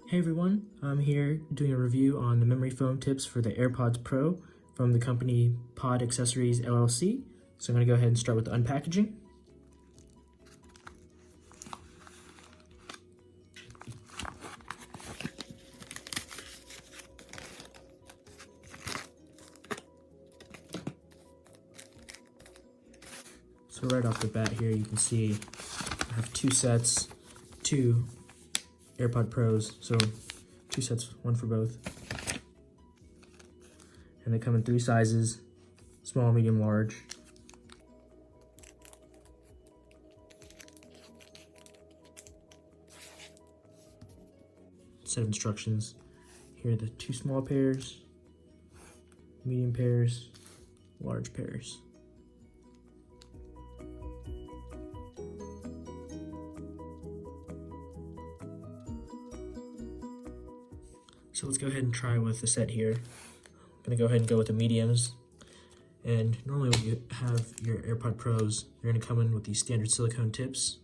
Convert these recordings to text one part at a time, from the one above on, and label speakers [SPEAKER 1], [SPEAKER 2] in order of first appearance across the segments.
[SPEAKER 1] Hey everyone, I'm here doing a review on the memory foam tips for the AirPods Pro from the company Pod Accessories LLC. So I'm going to go ahead and start with the unpackaging. So right off the bat here you can see I have two sets, two AirPod Pros, so two sets, one for both. And they come in three sizes, small, medium, large. Set of instructions. Here are the two small pairs, medium pairs, large pairs. So let's go ahead and try with the set here. I'm gonna go ahead and go with the mediums. And normally when you have your AirPod Pros, you're gonna come in with these standard silicone tips.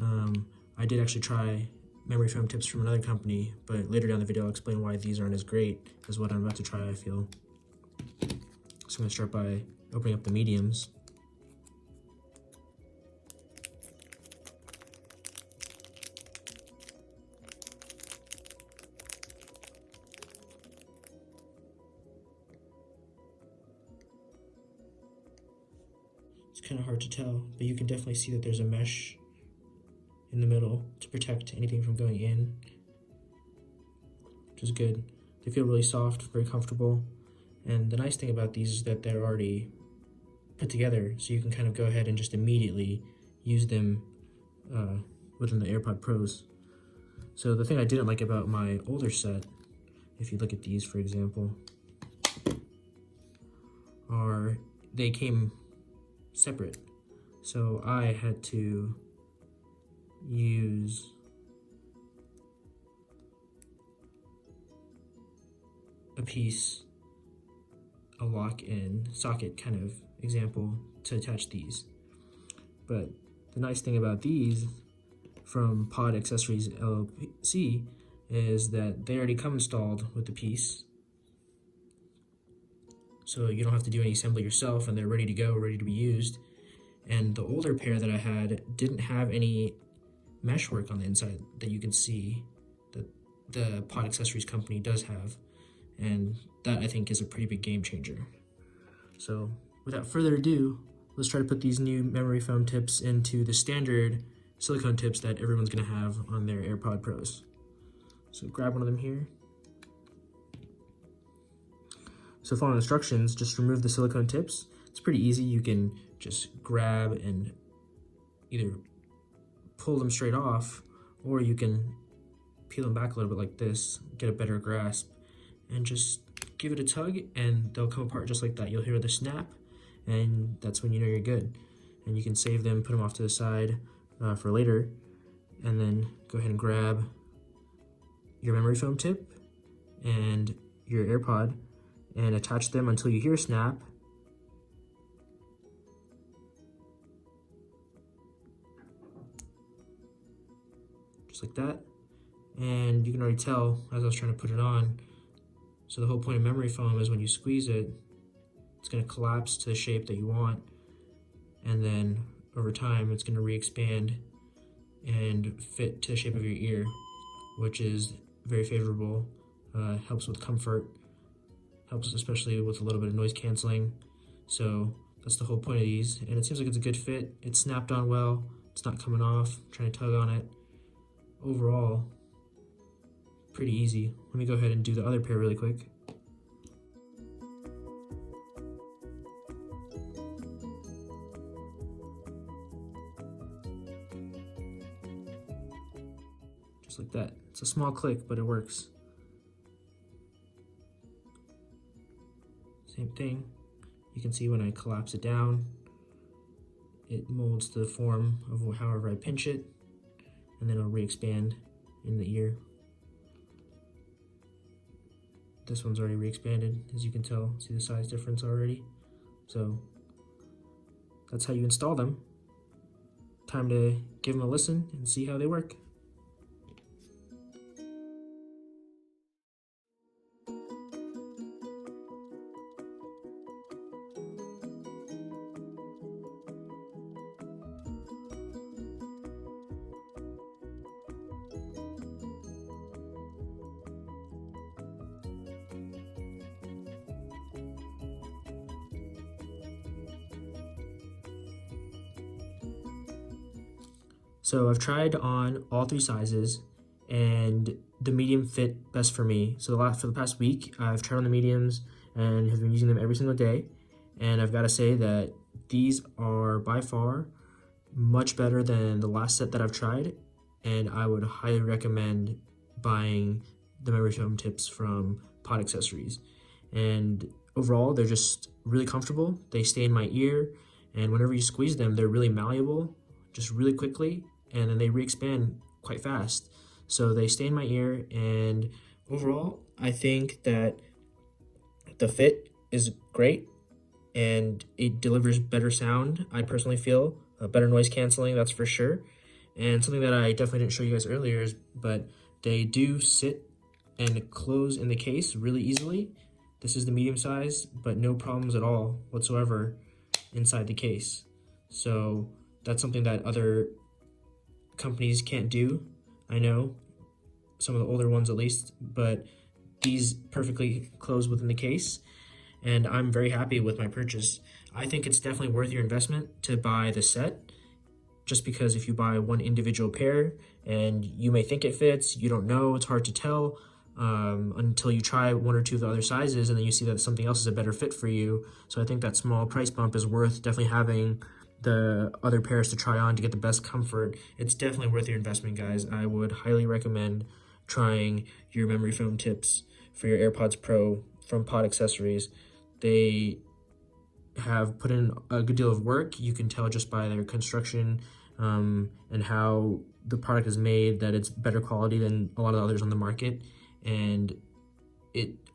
[SPEAKER 1] I did actually try memory foam tips from another company, but later down the video I'll explain why these aren't as great as what I'm about to try, I feel. So I'm gonna start by opening up the mediums. It's kind of hard to tell, but you can definitely see that there's a mesh in the middle to protect anything from going in, which is good. They feel really soft, very comfortable, and the nice thing about these is that they're already put together, so you can kind of go ahead and just immediately use them within the AirPod Pros. So the thing I didn't like about my older set, if you look at these for example, are they came separate. So I had to use a piece, a lock-in socket kind of example to attach these. But the nice thing about these from Pod Accessories LLC is that they already come installed with the piece. So you don't have to do any assembly yourself, and they're ready to go, ready to be used. And the older pair that I had didn't have any mesh work on the inside that you can see that the Pod Accessories company does have. And that I think is a pretty big game changer. So without further ado, let's try to put these new memory foam tips into the standard silicone tips that everyone's gonna have on their AirPod Pros. So grab one of them here. So following instructions, just remove the silicone tips. It's pretty easy. You can just grab and either pull them straight off, or you can peel them back a little bit like this, get a better grasp, and just give it a tug and they'll come apart just like that. You'll hear the snap, and that's when you know you're good. And you can save them, put them off to the side for later, and then go ahead and grab your memory foam tip and your AirPod and attach them until you hear a snap. Just like that. And you can already tell as I was trying to put it on. So the whole point of memory foam is when you squeeze it, it's gonna collapse to the shape that you want. And then over time, it's gonna re-expand and fit to the shape of your ear, which is very favorable, helps with comfort, helps especially with a little bit of noise canceling. So that's the whole point of these. And it seems like it's a good fit. It's snapped on well. It's not coming off. I'm trying to tug on it. Overall, pretty easy. Let me go ahead and do the other pair really quick. Just like that. It's a small click, but it works. Same thing. You can see when I collapse it down, it molds to the form of however I pinch it, and then it'll re-expand in the ear. This one's already re-expanded, as you can tell. See the size difference already? So that's how you install them. Time to give them a listen and see how they work. So I've tried on all 3 sizes, and the medium fit best for me. So for the past week, I've tried on the mediums and have been using them every single day. And I've got to say that these are by far much better than the last set that I've tried, and I would highly recommend buying the memory foam tips from Pod Accessories. And overall, they're just really comfortable. They stay in my ear, and whenever you squeeze them, they're really malleable, just really quickly, and then they re-expand quite fast. So they stay in my ear, and overall, I think that the fit is great, and it delivers better sound, I personally feel. Better noise canceling, that's for sure. And something that I definitely didn't show you guys earlier is, but they do sit and close in the case really easily. This is the medium size, but no problems at all whatsoever inside the case. So that's something that other companies can't do. I know, some of the older ones at least, but these perfectly close within the case, and I'm very happy with my purchase. I think it's definitely worth your investment to buy the set, just because if you buy one individual pair and you may think it fits, you don't know, it's hard to tell until you try 1 or 2 of the other sizes, and then you see that something else is a better fit for you. So I think that small price bump is worth definitely having the other pairs to try on to get the best comfort. It's definitely worth your investment, guys. I would highly recommend trying your memory foam tips for your AirPods Pro from Pod Accessories. They have put in a good deal of work. You can tell just by their construction and how the product is made that it's better quality than a lot of the others on the market. And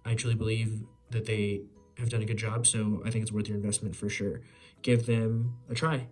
[SPEAKER 1] I truly believe that they have done a good job, so I think it's worth your investment for sure. Give them a try.